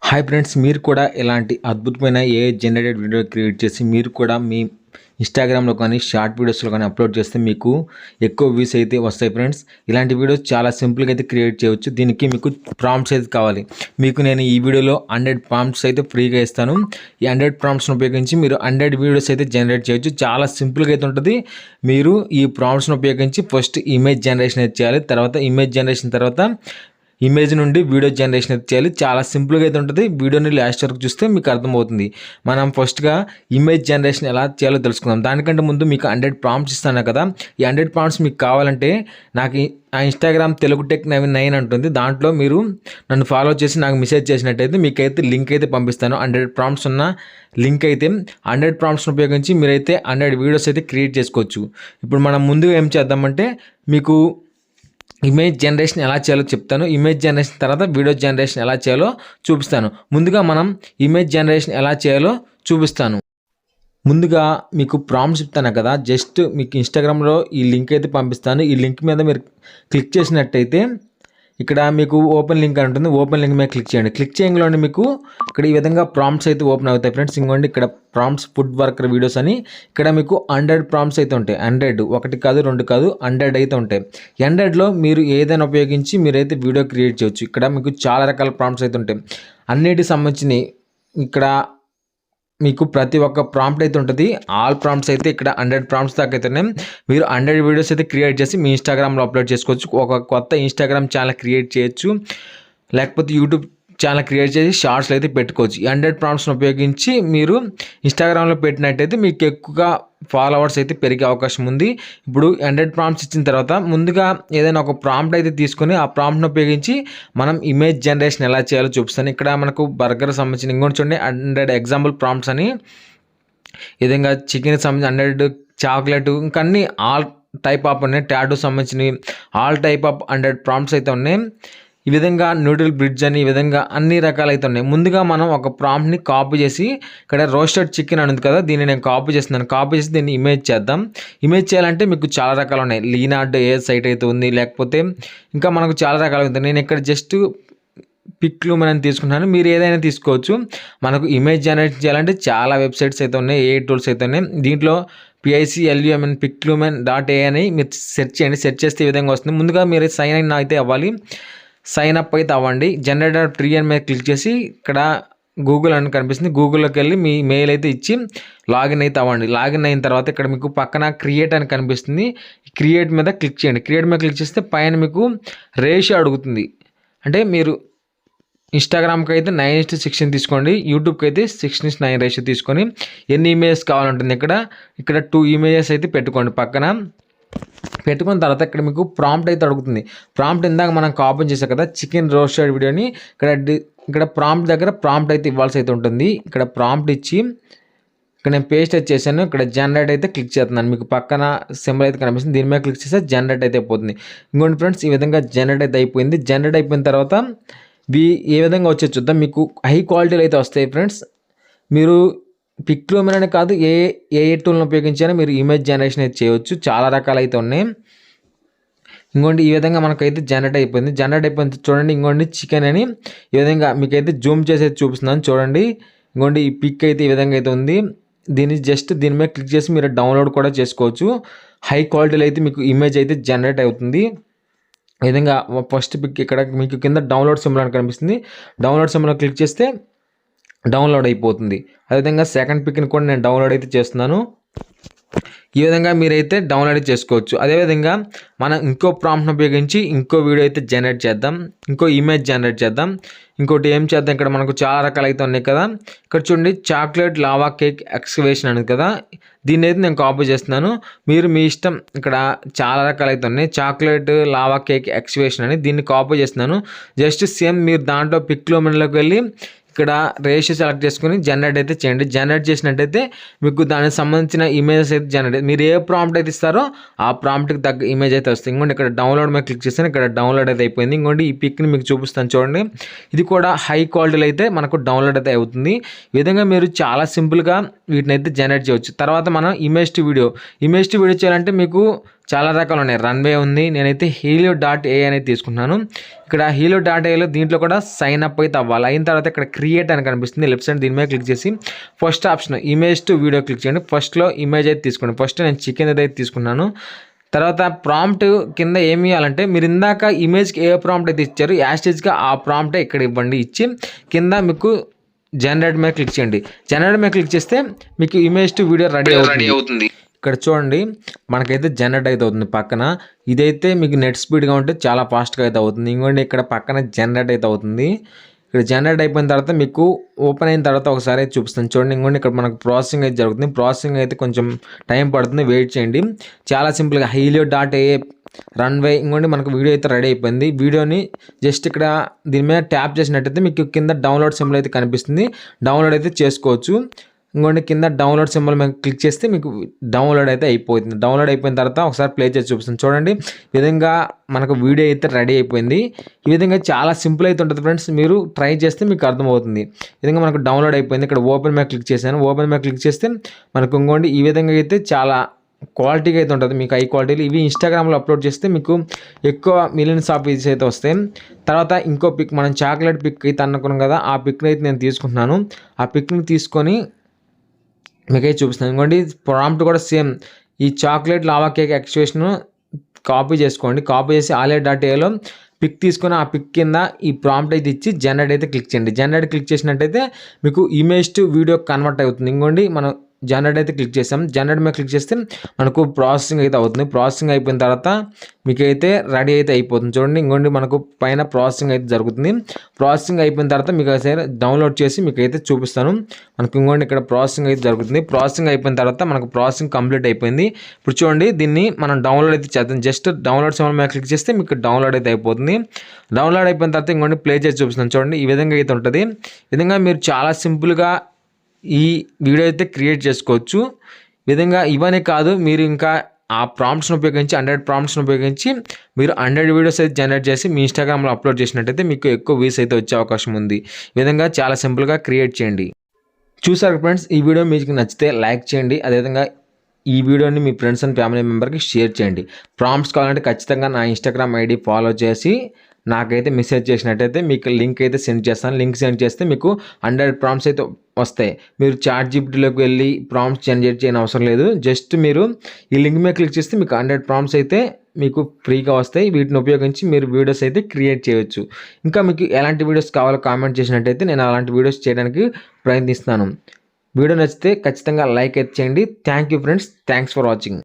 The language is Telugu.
హాయ్ ఫ్రెండ్స్, మీరు కూడా ఇలాంటి అద్భుతమైన ఏఐ జనరేటెడ్ వీడియో క్రియేట్ చేసి మీరు కూడా మీ ఇన్స్టాగ్రామ్లో కానీ షార్ట్ వీడియోస్లో కానీ అప్లోడ్ చేస్తే మీకు ఎక్కువ వ్యూస్ అయితే వస్తాయి ఫ్రెండ్స్. ఇలాంటి వీడియోస్ చాలా సింపుల్గా అయితే క్రియేట్ చేయవచ్చు. దీనికి మీకు ప్రాంప్ట్స్ అయితే కావాలి. మీకు నేను ఈ వీడియోలో 100 ప్రాంప్ట్స్ అయితే ఫ్రీగా ఇస్తాను. ఈ 100 ప్రాంప్ట్స్ను ఉపయోగించి మీరు 100 వీడియోస్ అయితే జనరేట్ చేయొచ్చు. చాలా సింపుల్గా అయితే ఉంటుంది. మీరు ఈ ప్రాంప్ట్స్ను ఉపయోగించి ఫస్ట్ ఇమేజ్ జనరేషన్ అయితే చేయాలి. తర్వాత ఇమేజ్ జనరేషన్ తర్వాత ఇమేజ్ నుండి వీడియో జనరేషన్ అయితే చేయాలి. చాలా సింపుల్గా అయితే ఉంటుంది. వీడియోని లాస్ట్ వరకు చూస్తే మీకు అర్థమవుతుంది. మనం ఫస్ట్గా ఇమేజ్ జనరేషన్ ఎలా చేయాలో తెలుసుకుందాం. దానికంటే ముందు మీకు 100 ప్రాంప్ట్స్ ఇస్తాను కదా. ఈ 100 ప్రాంప్ట్స్ మీకు కావాలంటే నాకు ఆ ఇన్స్టాగ్రామ్ తెలుగు టెక్ 9 ఉంటుంది. దాంట్లో మీరు నన్ను ఫాలో చేసి నాకు మెసేజ్ చేసినట్టయితే మీకైతే లింక్ అయితే పంపిస్తాను. 100 ప్రాంప్ట్స్ ఉన్న లింక్ అయితే 100 ప్రాంప్ట్స్ని ఉపయోగించి మీరైతే 100 వీడియోస్ అయితే క్రియేట్ చేసుకోవచ్చు. ఇప్పుడు మనం ముందుగా ఏం చేద్దామంటే మీకు ఇమేజ్ జనరేషన్ ఎలా చేయాలో చెప్తాను. ఇమేజ్ జనరేషన్ తర్వాత వీడియో జనరేషన్ ఎలా చేయాలో చూపిస్తాను. ముందుగా మనం ఇమేజ్ జనరేషన్ ఎలా చేయాలో చూపిస్తాను. ముందుగా మీకు ప్రాంప్ట్స్ చెప్తాను కదా, జస్ట్ మీకు ఇన్స్టాగ్రామ్లో ఈ లింక్ అయితే పంపిస్తాను. ఈ లింక్ మీద మీరు క్లిక్ చేసినట్టయితే ఇక్కడ మీకు ఓపెన్ లింక్ అని ఉంటుంది. ఓపెన్ లింక్ మీద క్లిక్ చేయండి. క్లిక్ చేయడంలోనే మీకు ఇక్కడ ఈ విధంగా ప్రాంప్ట్స్ అయితే ఓపెన్ అవుతాయి ఫ్రెండ్స్. ఇంకోండి ఇక్కడ ప్రాంప్ట్స్ ఫుడ్ వర్కర్ వీడియోస్ అని ఇక్కడ మీకు 100 ప్రాంప్ట్స్ అయితే ఉంటాయి. 100 ఒకటి కాదు, రెండు కాదు, 100 అయితే ఉంటాయి. 100లో మీరు ఏదైనా ఉపయోగించి మీరైతే వీడియో క్రియేట్ చేయొచ్చు. ఇక్కడ మీకు చాలా రకాల ప్రాంప్ట్స్ అయితే ఉంటాయి. అన్నిటికి సంబంధించి ఇక్కడ మీకు ప్రతి ఒక్క ప్రాంప్ట్ అయితే ఉంటుంది. ఆల్ ప్రాంప్ట్స్ అయితే ఇక్కడ 100 ప్రాంప్ట్స్ దాకా అయితే మీరు 100 వీడియోస్ అయితే క్రియేట్ చేసి మీ ఇన్స్టాగ్రామ్లో అప్లోడ్ చేసుకోవచ్చు. ఒక కొత్త ఇన్స్టాగ్రామ్ ఛానల్ క్రియేట్ చేయొచ్చు, లేకపోతే యూట్యూబ్ ఛానల్ క్రియేట్ చేసి షార్ట్స్లో అయితే పెట్టుకోవచ్చు. 100 ప్రాంప్ట్స్ని ఉపయోగించి మీరు ఇన్స్టాగ్రామ్లో పెట్టినట్టయితే మీకు ఎక్కువగా ఫాలోవర్స్ అయితే పెరిగే అవకాశం ఉంది. ఇప్పుడు 100 ప్రాంప్ట్స్ ఇచ్చిన తర్వాత ముందుగా ఏదైనా ఒక ప్రాంప్ట్ అయితే తీసుకొని ఆ ప్రాంప్ట్ని ఉపయోగించి మనం ఇమేజ్ జనరేషన్ ఎలా చేయాలో చూపిస్తాను. ఇక్కడ మనకు బర్గర్ సంబంధించిన ఇంకోటి చూడండి 100 ఎగ్జాంపుల్ ప్రాంప్ట్స్ అని, ఈ విధంగా చికెన్కి సంబంధించి 100, చాక్లెట్, ఇంకా అన్ని ఆల్ టైప్ ఆఫ్ ఉన్నాయి. టాటూ సంబంధించినవి ఆల్ టైప్ ఆఫ్ 100 ప్రాంప్ట్స్ అయితే ఉన్నాయి. ఈ విధంగా నూడిల్ బ్రిడ్జ్ అని ఈ విధంగా అన్ని రకాలైతే ఉన్నాయి. ముందుగా మనం ఒక ప్రాంప్ట్ని కాపీ చేసి ఇక్కడ రోస్టెడ్ చికెన్ అని ఉంది కదా, దీన్ని నేను కాపీ చేస్తున్నాను. కాపీ చేసి దీన్ని ఇమేజ్ చేద్దాం. ఇమేజ్ చేయాలంటే మీకు చాలా రకాలు ఉన్నాయి. లీనార్డ్ ఏ సైట్ అయితే ఉంది, లేకపోతే ఇంకా మనకు చాలా రకాలు ఉంది. నేను ఇక్కడ జస్ట్ పిక్లూమెన్ అని తీసుకుంటున్నాను. మీరు ఏదైనా తీసుకోవచ్చు. మనకు ఇమేజ్ జనరేట్ చేయాలంటే చాలా వెబ్సైట్స్ అయితే ఉన్నాయి, ఏ టూల్స్ అయితే ఉన్నాయి. దీంట్లో PICLUMN piclumen.ai అని మీరు సెర్చ్ చేయండి. సెర్చ్ చేస్తే ఈ విధంగా వస్తుంది. ముందుగా మీరు సైన్ ఇన్ అయితే అవ్వాలి. సైన్ అప్ అయితే అవ్వండి. జనరేటర్ ట్రీ అని మీద క్లిక్ చేసి ఇక్కడ గూగుల్ అని కనిపిస్తుంది. గూగుల్లోకి వెళ్ళి మీ మెయిల్ అయితే ఇచ్చి లాగిన్ అయితే అవ్వండి. లాగిన్ అయిన తర్వాత ఇక్కడ మీకు పక్కన క్రియేట్ అని కనిపిస్తుంది. క్రియేట్ మీద క్లిక్ చేయండి. క్రియేట్ మీద క్లిక్ చేస్తే పైన మీకు రేషియో అడుగుతుంది. అంటే మీరు ఇన్స్టాగ్రామ్కి అయితే 9:16 తీసుకోండి, యూట్యూబ్కి అయితే 6:9 రేషియో తీసుకొని ఎన్ని ఇమేజెస్ కావాలంటుంది ఇక్కడ 2 ఇమేజెస్ అయితే పెట్టుకోండి. పక్కన పెట్టుకున్న తర్వాత ఇక్కడ మీకు ప్రాంప్ట్ అయితే అడుగుతుంది. ప్రాంప్ట్ ఇందాక మనం కాపీ చేసాం కదా చికెన్ రోస్టెడ్ వీడియోని, ఇక్కడ ప్రాంప్ట్ దగ్గర ప్రాంప్ట్ అయితే ఇవ్వాల్సి అయితే ఉంటుంది. ఇక్కడ ప్రాంప్ట్ ఇచ్చి ఇక్కడ నేను పేస్ట్ అయితే చేశాను. ఇక్కడ జనరేట్ అయితే క్లిక్ చేస్తున్నాను. మీకు పక్కన సింబల్ అయితే కనిపిస్తుంది. దీని మీద క్లిక్ చేస్తే జనరేట్ అయితే అయిపోతుంది. ఇంకోటి ఫ్రెండ్స్, ఈ విధంగా జనరేట్ అయితే అయిపోయింది. జనరేట్ అయిపోయిన తర్వాత ఏ విధంగా వచ్చే చూద్దాం. మీకు హై క్వాలిటీలో అయితే వస్తాయి ఫ్రెండ్స్. మీరు పిక్లూమెన్ అనే కాదు, ఏ టూల్ని ఉపయోగించినా మీరు ఇమేజ్ జనరేషన్ అయితే చేయవచ్చు. చాలా రకాలు అయితే ఉన్నాయి. ఇంకోటి ఈ విధంగా మనకైతే జనరేట్ అయిపోయింది. జనరేట్ అయిపోయింది చూడండి. ఇంకోటి చికెన్ అని ఈ విధంగా మీకైతే జూమ్ చేసి అయితే చూపిస్తున్నాను చూడండి. ఇంకోటి ఈ పిక్ అయితే ఈ విధంగా అయితే ఉంది. దీని మీద క్లిక్ చేసి మీరు డౌన్లోడ్ కూడా చేసుకోవచ్చు. హై క్వాలిటీలో అయితే మీకు ఇమేజ్ అయితే జనరేట్ అవుతుంది. ఈ విధంగా ఫస్ట్ పిక్ ఇక్కడ మీకు కింద డౌన్లోడ్ సింబల్ అని కనిపిస్తుంది. డౌన్లోడ్ సింబల్ క్లిక్ చేస్తే డౌన్లోడ్ అయిపోతుంది. అదేవిధంగా సెకండ్ పిక్ని కూడా నేను డౌన్లోడ్ అయితే చేస్తున్నాను. ఈ విధంగా మీరైతే డౌన్లోడ్ చేసుకోవచ్చు. అదేవిధంగా మనం ఇంకో ప్రాంప్ట్ని ఉపయోగించి ఇంకో వీడియో అయితే జనరేట్ చేద్దాం, ఇంకో ఇమేజ్ జనరేట్ చేద్దాం. ఇంకోటి ఏం చేద్దాం, ఇక్కడ మనకు చాలా రకాలు అయితే ఉన్నాయి కదా. ఇక్కడ చూడండి చాక్లెట్ లావా కేక్ ఎక్స్కవేషన్ అనేది కదా, దీన్ని అయితే నేను కాపీ చేస్తున్నాను. మీరు మీ ఇష్టం, ఇక్కడ చాలా రకాలు అయితే ఉన్నాయి. చాక్లెట్ లావా కేక్ ఎక్స్కవేషన్ అని దీన్ని కాపీ చేస్తున్నాను. జస్ట్ సేమ్ మీరు దాంట్లో పిక్లూమెన్లోకి వెళ్ళి ఇక్కడ రేషియో సెలెక్ట్ చేసుకుని జనరేట్ అయితే చేయండి. జనరేట్ చేసినట్టయితే మీకు దానికి సంబంధించిన ఇమేజెస్ అయితే జనరేట్, మీరు ఏ ప్రాంప్ట్ అయితే ఇస్తారో ఆ ప్రాంప్ట్కి తగ్గ ఇమేజ్ అయితే వస్తుంది. ఇంకోటి ఇక్కడ డౌన్లోడ్ మీద క్లిక్ చేస్తాను. ఇక్కడ డౌన్లోడ్ అయితే అయిపోయింది. ఇంకోటి ఈ పిక్ని మీకు చూపిస్తాను చూడండి. ఇది కూడా హై క్వాలిటీలో అయితే మనకు డౌన్లోడ్ అయితే అవుతుంది. ఈ విధంగా మీరు చాలా సింపుల్గా వీటిని అయితే జనరేట్ చేయవచ్చు. తర్వాత మనం ఇమేజ్ టు వీడియో చేయాలంటే మీకు చాలా రకాలు ఉన్నాయి. రన్వే ఉంది. నేనైతే helio.ai అనేది తీసుకుంటున్నాను. ఇక్కడ helio.aiలో దీంట్లో కూడా సైన్ అప్ అయితే అవ్వాలి. అయిన తర్వాత ఇక్కడ క్రియేట్ అని కనిపిస్తుంది లెఫ్ట్ సైడ్, దీని మీద క్లిక్ చేసి first option image to video click చేయండి. ఫస్ట్లో ఇమేజ్ అయితే తీసుకోండి. ఫస్ట్ నేను చికెన్ అయితే తీసుకున్నాను. తర్వాత ప్రాంప్ట్ కింద ఏమి ఇవ్వాలంటే మీరు ఇందాక ఇమేజ్కి ఏ ప్రాంప్ట్ అయితే ఇచ్చారు యాస్టేజ్గా ఆ ప్రాంప్టే ఇక్కడ ఇవ్వండి. ఇచ్చి కింద మీకు జనరేట్ మీద క్లిక్ చేయండి. జనరేట్ మీద క్లిక్ చేస్తే మీకు ఇమేజ్ టు వీడియో రెడీ అవుతుంది. ఇక్కడ చూడండి మనకైతే జనరేట్ అయితే అవుతుంది పక్కన. ఇదైతే మీకు నెట్ స్పీడ్గా ఉంటే చాలా ఫాస్ట్గా అయితే అవుతుంది. ఇంకోటి ఇక్కడ పక్కన జనరేట్ అయితే అవుతుంది. ఇక్కడ జనరేట్ అయిపోయిన తర్వాత మీకు ఓపెన్ అయిన తర్వాత ఒకసారి అయితే చూపిస్తాను చూడండి. ఇంకోటి ఇక్కడ మనకు ప్రాసెసింగ్ అయితే జరుగుతుంది. ప్రాసెసింగ్ అయితే కొంచెం టైం పడుతుంది, వెయిట్ చేయండి. చాలా సింపుల్గా helio.ai రన్వే ఇంకోటి మనకు వీడియో అయితే రెడీ అయిపోయింది. వీడియోని జస్ట్ ఇక్కడ దీని మీద ట్యాప్ చేసినట్టయితే మీకు కింద డౌన్లోడ్ సింబల్ అయితే కనిపిస్తుంది. డౌన్లోడ్ అయితే చేసుకోవచ్చు. ఇంకోటి కింద డౌన్లోడ్ సింబల్ మీద క్లిక్ చేస్తే మీకు డౌన్లోడ్ అయితే అయిపోతుంది. డౌన్లోడ్ అయిపోయిన తర్వాత ఒకసారి ప్లే చేసి చూపిస్తుంది చూడండి. ఈ విధంగా మనకు వీడియో అయితే రెడీ అయిపోయింది. ఈ విధంగా చాలా సింపుల్ అయితే ఉంటుంది ఫ్రెండ్స్. మీరు ట్రై చేస్తే మీకు అర్థమవుతుంది. ఈ విధంగా మనకు డౌన్లోడ్ అయిపోయింది. ఇక్కడ ఓపెన్ మీద క్లిక్ చేశాను. ఓపెన్ మీద క్లిక్ చేస్తే మనకు ఇంకోటి ఈ విధంగా అయితే చాలా క్వాలిటీగా అయితే ఉంటుంది. మీకు హై క్వాలిటీలు ఇవి ఇన్స్టాగ్రామ్లో అప్లోడ్ చేస్తే మీకు ఎక్కువ మిలియన్స్ ఆఫ్ వ్యూస్ అయితే వస్తాయి. తర్వాత ఇంకో పిక్ మనం చాక్లెట్ పిక్ అయితే అనుకున్నాం కదా, ఆ పిక్ని అయితే నేను తీసుకుంటున్నాను. ఆ పిక్ని తీసుకొని మీకైతే చూపిస్తాను. ఇంకోటి ప్రాంప్ట్ కూడా సేమ్ ఈ chocolate lava cake expression copy చేసుకోండి. కాపీ చేసి helio.aiలో పిక్ తీసుకొని ఆ పిక్ కింద ఈ ప్రాంప్ట్ అయితే ఇచ్చి జనరేట్ అయితే క్లిక్ చేయండి. జనరేట్ క్లిక్ చేసినట్టయితే మీకు ఇమేజ్ టు వీడియో కన్వర్ట్ అవుతుంది. ఇంకోటి మనం జనరేట్ అయితే క్లిక్ చేసాం. జనరేట్ మీద క్లిక్ చేస్తే మనకు ప్రాసెసింగ్ అయితే అవుతుంది. ప్రాసెసింగ్ అయిపోయిన తర్వాత మీకైతే రెడీ అయితే అయిపోతుంది చూడండి. ఇంకోటి మనకు పైన ప్రాసెసింగ్ అయితే జరుగుతుంది. ప్రాసెసింగ్ అయిపోయిన తర్వాత మీకు అయితే డౌన్లోడ్ చేసి మీకైతే చూపిస్తాను. మనకు ఇంకోటి ఇక్కడ ప్రాసెసింగ్ అయితే జరుగుతుంది. ప్రాసెసింగ్ అయిపోయిన తర్వాత మనకు ప్రాసెసింగ్ కంప్లీట్ అయిపోయింది. ఇప్పుడు చూడండి దీన్ని మనం డౌన్లోడ్ అయితే చేద్దాం. జస్ట్ డౌన్లోడ్ సింబల్ మీద క్లిక్ చేస్తే మీకు డౌన్లోడ్ అయితే అయిపోతుంది. డౌన్లోడ్ అయిపోయిన తర్వాత ఇంకోటి ప్లే చేసి చూపిస్తాను చూడండి. ఈ విధంగా అయితే ఉంటుంది. ఈ విధంగా మీరు చాలా సింపుల్గా ఈ వీడియో అయితే క్రియేట్ చేసుకోవచ్చు. విధంగా ఇవన్నీ కాదు, మీరు ఇంకా ఆ ప్రాంప్ట్స్ని ఉపయోగించి 100 ప్రాంప్ట్స్ని ఉపయోగించి మీరు 100 వీడియోస్ అయితే జనరేట్ చేసి మీ ఇన్స్టాగ్రామ్లో అప్లోడ్ చేసినట్టయితే మీకు ఎక్కువ వ్యూస్ అయితే వచ్చే అవకాశం ఉంది. ఈ విధంగా చాలా సింపుల్గా క్రియేట్ చేయండి. చూసారు ఫ్రెండ్స్, ఈ వీడియో మీకు నచ్చితే లైక్ చేయండి. అదేవిధంగా ఈ వీడియోని మీ ఫ్రెండ్స్ అండ్ ఫ్యామిలీ మెంబర్కి షేర్ చేయండి. ప్రాంప్ట్స్ కావాలంటే ఖచ్చితంగా నా ఇన్స్టాగ్రామ్ ఐడి ఫాలో చేసి నాకైతే మెసేజ్ చేసినట్టయితే మీకు లింక్ అయితే సెండ్ చేస్తాను. లింక్ సెండ్ చేస్తే మీకు 100 ప్రాంప్ట్స్ అయితే వస్తాయి. మీరు ChatGPTలోకి వెళ్ళి ప్రాంప్ట్స్ జనరేట్ చేయని అవసరం లేదు. జస్ట్ మీరు ఈ లింక్ మీద క్లిక్ చేస్తే మీకు 100 ప్రాంప్ట్స్ అయితే మీకు ఫ్రీగా వస్తాయి. వీటిని ఉపయోగించి మీరు వీడియోస్ అయితే క్రియేట్ చేయవచ్చు. ఇంకా మీకు ఎలాంటి వీడియోస్ కావాలో కామెంట్ చేసినట్టయితే నేను అలాంటి వీడియోస్ చేయడానికి ప్రయత్నిస్తాను. వీడియో నచ్చితే ఖచ్చితంగా లైక్ అయితే చేయండి. Thank you friends. Thanks for watching.